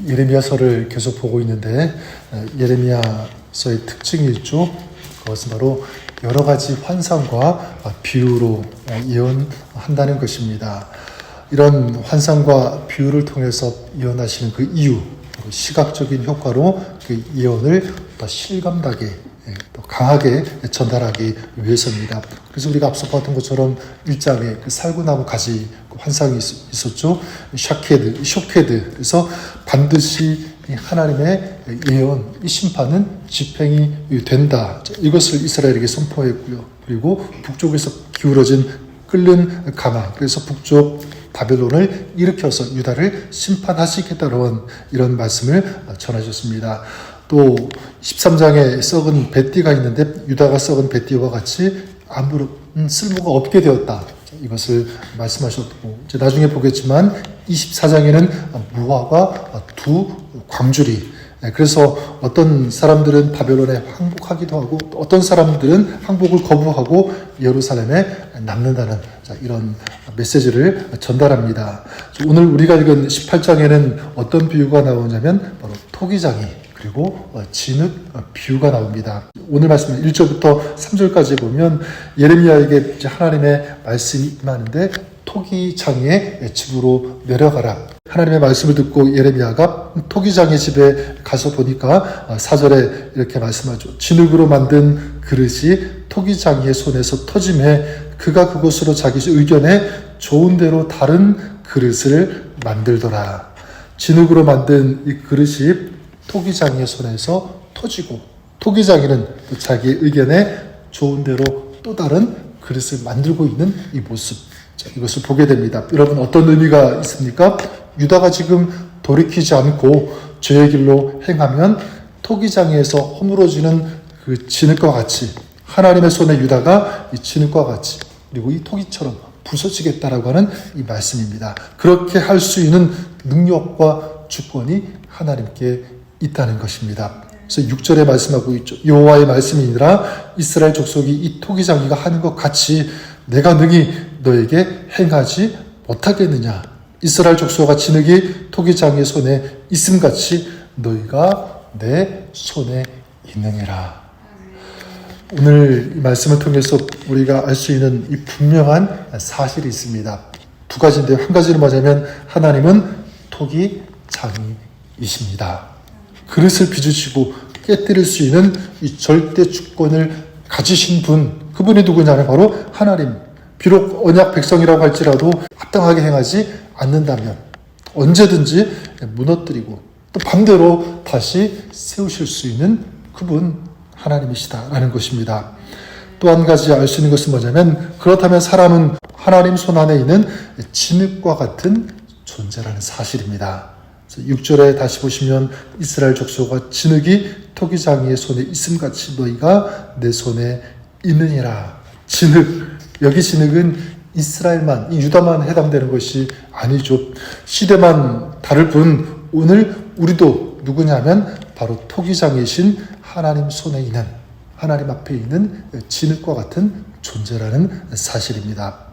예레미야서를 계속 보고 있는데 예레미야서의 특징이 있죠. 그것은 바로 여러 가지 환상과 비유로 예언한다는 것입니다. 이런 환상과 비유를 통해서 예언하시는 그 이유, 시각적인 효과로 그 예언을 더 실감나게, 더 강하게 전달하기 위해서입니다. 그래서 우리가 앞서 봤던 것처럼 1장에 그 살구나무 가지 환상이 있었죠. 쇼케드. 그래서 반드시 하나님의 예언, 이 심판은 집행이 된다. 이것을 이스라엘에게 선포했고요. 그리고 북쪽에서 기울어진 끓는 가마, 그래서 북쪽 바벨론을 일으켜서 유다를 심판하시겠다는 이런 말씀을 전하셨습니다. 또 13장에 썩은 뱃띠가 있는데 유다가 썩은 뱃띠와 같이 아무런 쓸모가 없게 되었다. 이것을 말씀하셨고, 이제 나중에 보겠지만 24장에는 무화과 두 광주리, 그래서 어떤 사람들은 바벨론에 항복하기도 하고 어떤 사람들은 항복을 거부하고 예루살렘에 남는다는 이런 메시지를 전달합니다. 오늘 우리가 읽은 18장에는 어떤 비유가 나오냐면 바로 토기장이 그리고 진흙 비유가 나옵니다. 오늘 말씀 1절부터 3절까지 보면 예레미야에게 하나님의 말씀이 임하는데 토기장이의 집으로 내려가라. 하나님의 말씀을 듣고 예레미야가 토기장의 집에 가서 보니까 4절에 이렇게 말씀하죠. 진흙으로 만든 그릇이 토기장이의 손에서 터짐에 그가 그곳으로 자기 의견에 좋은 대로 다른 그릇을 만들더라. 진흙으로 만든 이 그릇이 토기장이의 손에서 터지고 토기장이는 자기 의견에 좋은 대로 또 다른 그릇을 만들고 있는 이 모습, 이것을 보게 됩니다. 여러분, 어떤 의미가 있습니까? 유다가 지금 돌이키지 않고 죄의 길로 행하면 토기장에서 허물어지는 그 진흙과 같이 하나님의 손에 유다가 이 진흙과 같이 그리고 이 토기처럼 부서지겠다라고 하는 이 말씀입니다. 그렇게 할 수 있는 능력과 주권이 하나님께 있다는 것입니다. 그래서 6절에 말씀하고 있죠. 여호와의 말씀이니라 이스라엘 족속이 이 토기장이가 하는 것 같이 내가 능히 너에게 행하지 못하겠느냐. 이스라엘 족속과 진흙이 토기장의 손에 있음같이 너희가 내 손에 있느니라. 오늘 이 말씀을 통해서 우리가 알 수 있는 이 분명한 사실이 있습니다. 두 가지인데, 한 가지는 뭐냐면 하나님은 토기장이이십니다. 그릇을 빚으시고 깨뜨릴 수 있는 이 절대 주권을 가지신 분, 그분이 누구냐면 바로 하나님. 비록 언약 백성이라고 할지라도 합당하게 행하지 않는다면 언제든지 무너뜨리고 또 반대로 다시 세우실 수 있는 그분 하나님이시다라는 것입니다. 또 한 가지 알 수 있는 것은 뭐냐면, 그렇다면 사람은 하나님 손 안에 있는 진흙과 같은 존재라는 사실입니다. 6절에 다시 보시면 이스라엘 족속과 진흙이 토기장이의 손에 있음같이 너희가 내 손에 있느니라. 진흙, 여기 진흙은 이스라엘만, 이 유다만 해당되는 것이 아니죠. 시대만 다를 뿐 오늘 우리도 누구냐면 바로 토기장이신 하나님 손에 있는, 하나님 앞에 있는 진흙과 같은 존재라는 사실입니다.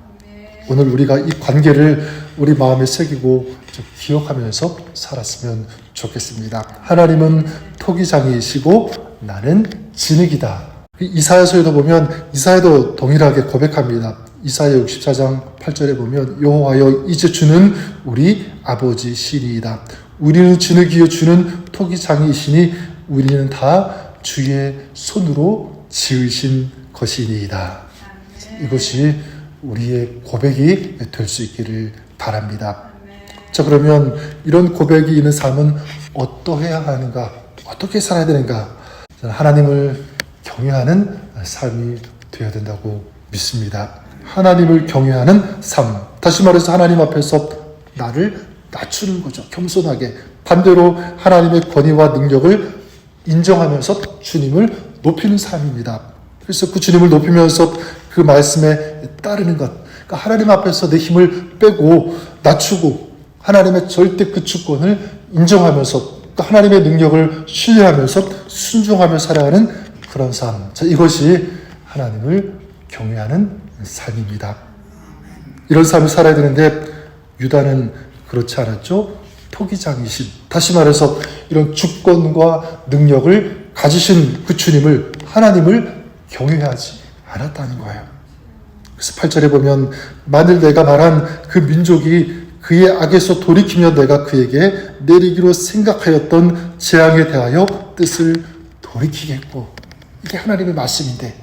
오늘 우리가 이 관계를 우리 마음에 새기고 기억하면서 살았으면 좋겠습니다. 하나님은 토기장이시고 나는 진흙이다. 이사야서에도 보면 이사야도 동일하게 고백합니다. 이사야 64장 8절에 보면 여호와여 이제 주는 우리 아버지시니이다. 우리는 진흙이요 주는 토기장이시니 우리는 다 주의 손으로 지으신 것이니이다. 이것이 우리의 고백이 될 수 있기를 바랍니다. 자, 그러면 이런 고백이 있는 삶은 어떠해야 하는가? 어떻게 살아야 되는가? 하나님을 경외하는 삶이 되어야 된다고 믿습니다. 하나님을 경외하는 삶. 다시 말해서 하나님 앞에서 나를 낮추는 거죠. 겸손하게. 반대로 하나님의 권위와 능력을 인정하면서 주님을 높이는 삶입니다. 그래서 그 주님을 높이면서 그 말씀에 따르는 것. 그러니까 하나님 앞에서 내 힘을 빼고 낮추고 하나님의 절대 그 주권을 인정하면서 또 하나님의 능력을 신뢰하면서 순종하며 살아가는 그런 삶. 자, 이것이 하나님을 경외하는 삶입니다. 이런 삶을 살아야 되는데 유다는 그렇지 않았죠. 토기장이신, 다시 말해서 이런 주권과 능력을 가지신 그 주님을, 하나님을 경외하지 않았다는 거예요. 그래서 8절에 보면 만일 내가 말한 그 민족이 그의 악에서 돌이키며 내가 그에게 내리기로 생각하였던 재앙에 대하여 뜻을 돌이키겠고, 이게 하나님의 말씀인데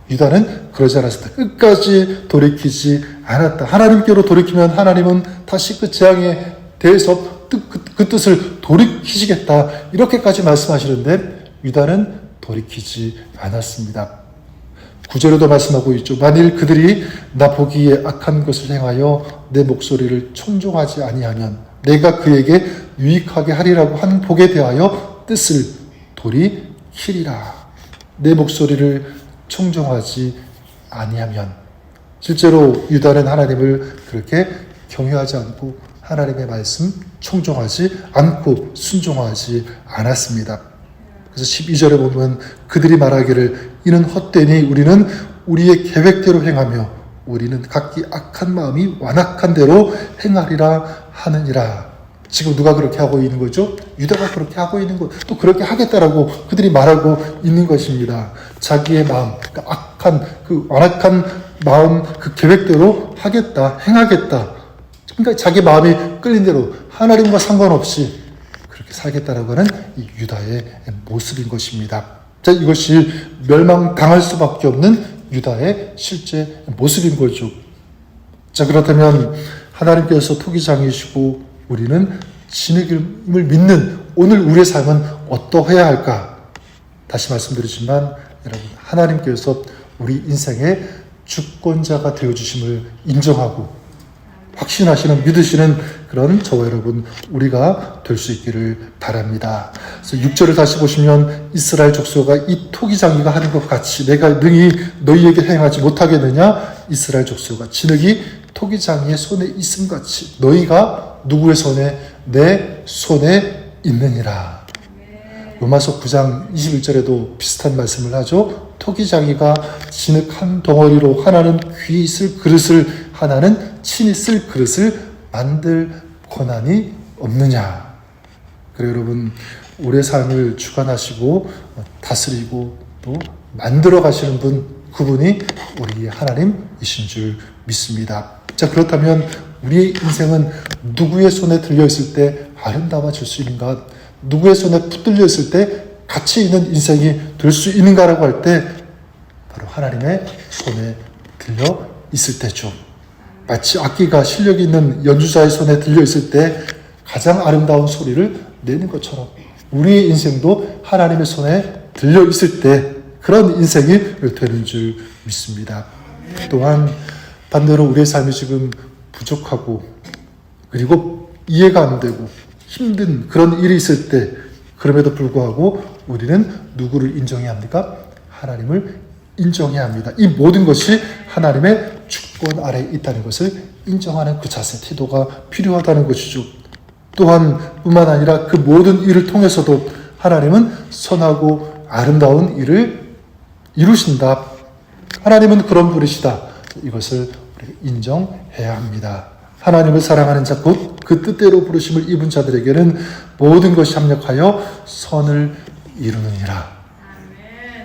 유다는 그러지 않았다. 끝까지 돌이키지 않았다. 하나님께로 돌이키면 하나님은 다시 그 재앙에 대해서 그 뜻을 돌이키시겠다, 이렇게까지 말씀하시는데 유다는 돌이키지 않았습니다. 9절에도 말씀하고 있죠. 만일 그들이 나 보기에 악한 것을 행하여 내 목소리를 청종하지 아니하면 내가 그에게 유익하게 하리라고 한 복에 대하여 뜻을 돌이키리라. 내 목소리를 청종하지 아니하면, 실제로 유다는 하나님을 그렇게 경외하지 않고 하나님의 말씀 청종하지 않고 순종하지 않았습니다. 그래서 12절에 보면 그들이 말하기를 이는 헛되니 우리는 우리의 계획대로 행하며 우리는 각기 악한 마음이 완악한 대로 행하리라 하느니라. 지금 누가 그렇게 하고 있는 거죠? 유다가 그렇게 하고 있는 것, 또 그렇게 하겠다라고 그들이 말하고 있는 것입니다. 자기의 마음, 그 악한, 그 완악한 마음, 그 계획대로 하겠다, 행하겠다. 그러니까 자기 마음이 끌린 대로 하나님과 상관없이 그렇게 살겠다라고 하는 이 유다의 모습인 것입니다. 자, 이것이 멸망당할 수밖에 없는 유다의 실제 모습인 거죠. 자, 그렇다면 하나님께서 토기장이시고 우리는 진흙임을 믿는 오늘 우리의 삶은 어떠해야 할까? 다시 말씀드리지만 여러분, 하나님께서 우리 인생의 주권자가 되어주심을 인정하고 확신하시는, 믿으시는 그런 저와 여러분, 우리가 될 수 있기를 바랍니다. 그래서 6절을 다시 보시면 이스라엘 족속가 이 토기장이가 하는 것 같이 내가 능히 너희에게 행하지 못하겠느냐? 이스라엘 족속가 진흙이 토기장이의 손에 있음 같이 너희가 누구의 손에? 내 손에 있느니라. 로마서 9장 21절에도 비슷한 말씀을 하죠. 토기장이가 진흙 한 덩어리로 하나는 귀 있을 그릇을, 하나는 친히 쓸 그릇을 만들 권한이 없느냐. 그래 여러분, 우리의 삶을 주관하시고 다스리고 또 만들어 가시는 분, 그분이 우리 하나님이신 줄 믿습니다. 자, 그렇다면 우리의 인생은 누구의 손에 들려있을 때 아름다워질 수 있는가? 누구의 손에 붙들려 있을 때 가치 있는 인생이 될 수 있는가라고 할 때 바로 하나님의 손에 들려 있을 때죠. 마치 악기가 실력 있는 연주자의 손에 들려 있을 때 가장 아름다운 소리를 내는 것처럼 우리의 인생도 하나님의 손에 들려 있을 때 그런 인생이 되는 줄 믿습니다. 또한 반대로 우리의 삶이 지금 부족하고 그리고 이해가 안 되고 힘든 그런 일이 있을 때 그럼에도 불구하고 우리는 누구를 인정해야 합니까? 하나님을 인정해야 합니다. 이 모든 것이 하나님의 주권 아래에 있다는 것을 인정하는 그 자세, 태도가 필요하다는 것이죠. 또한 뿐만 아니라 그 모든 일을 통해서도 하나님은 선하고 아름다운 일을 이루신다. 하나님은 그런 분이시다. 이것을 인정해야 합니다. 하나님을 사랑하는 자, 곧 그 뜻대로 부르심을 입은 자들에게는 모든 것이 합력하여 선을 이루느니라.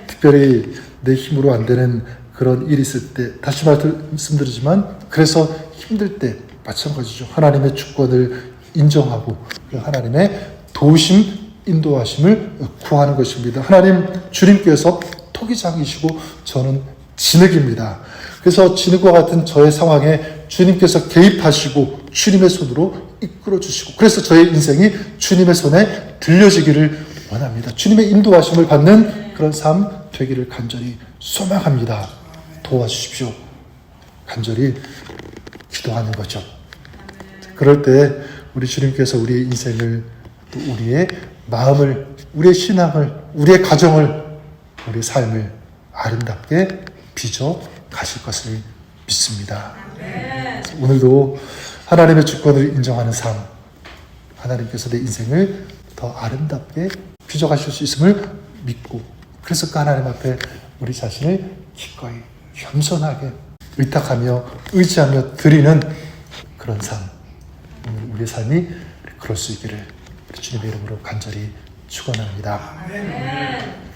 특별히 내 힘으로 안 되는 그런 일이 있을 때, 다시 말씀드리지만 그래서 힘들 때 마찬가지죠. 하나님의 주권을 인정하고 하나님의 도우심, 인도하심을 구하는 것입니다. 하나님 주님께서 토기장이시고 저는 진흙입니다. 그래서 진흙과 같은 저의 상황에 주님께서 개입하시고 주님의 손으로 이끌어 주시고, 그래서 저의 인생이 주님의 손에 들려지기를 원합니다. 주님의 인도하심을 받는 그런 삶 되기를 간절히 소망합니다. 도와주십시오. 간절히 기도하는 거죠. 그럴 때 우리 주님께서 우리의 인생을, 또 우리의 마음을, 우리의 신앙을, 우리의 가정을, 우리의 삶을 아름답게 빚어 가실 것을 믿습니다. 오늘도 하나님의 주권을 인정하는 삶, 하나님께서 내 인생을 더 아름답게 빚어 가실 수 있음을 믿고, 그래서 그 하나님 앞에 우리 자신을 기꺼이 겸손하게 의탁하며 의지하며 드리는 그런 삶, 우리의 삶이 그럴 수 있기를 주님의 이름으로 간절히 축원합니다. 아멘.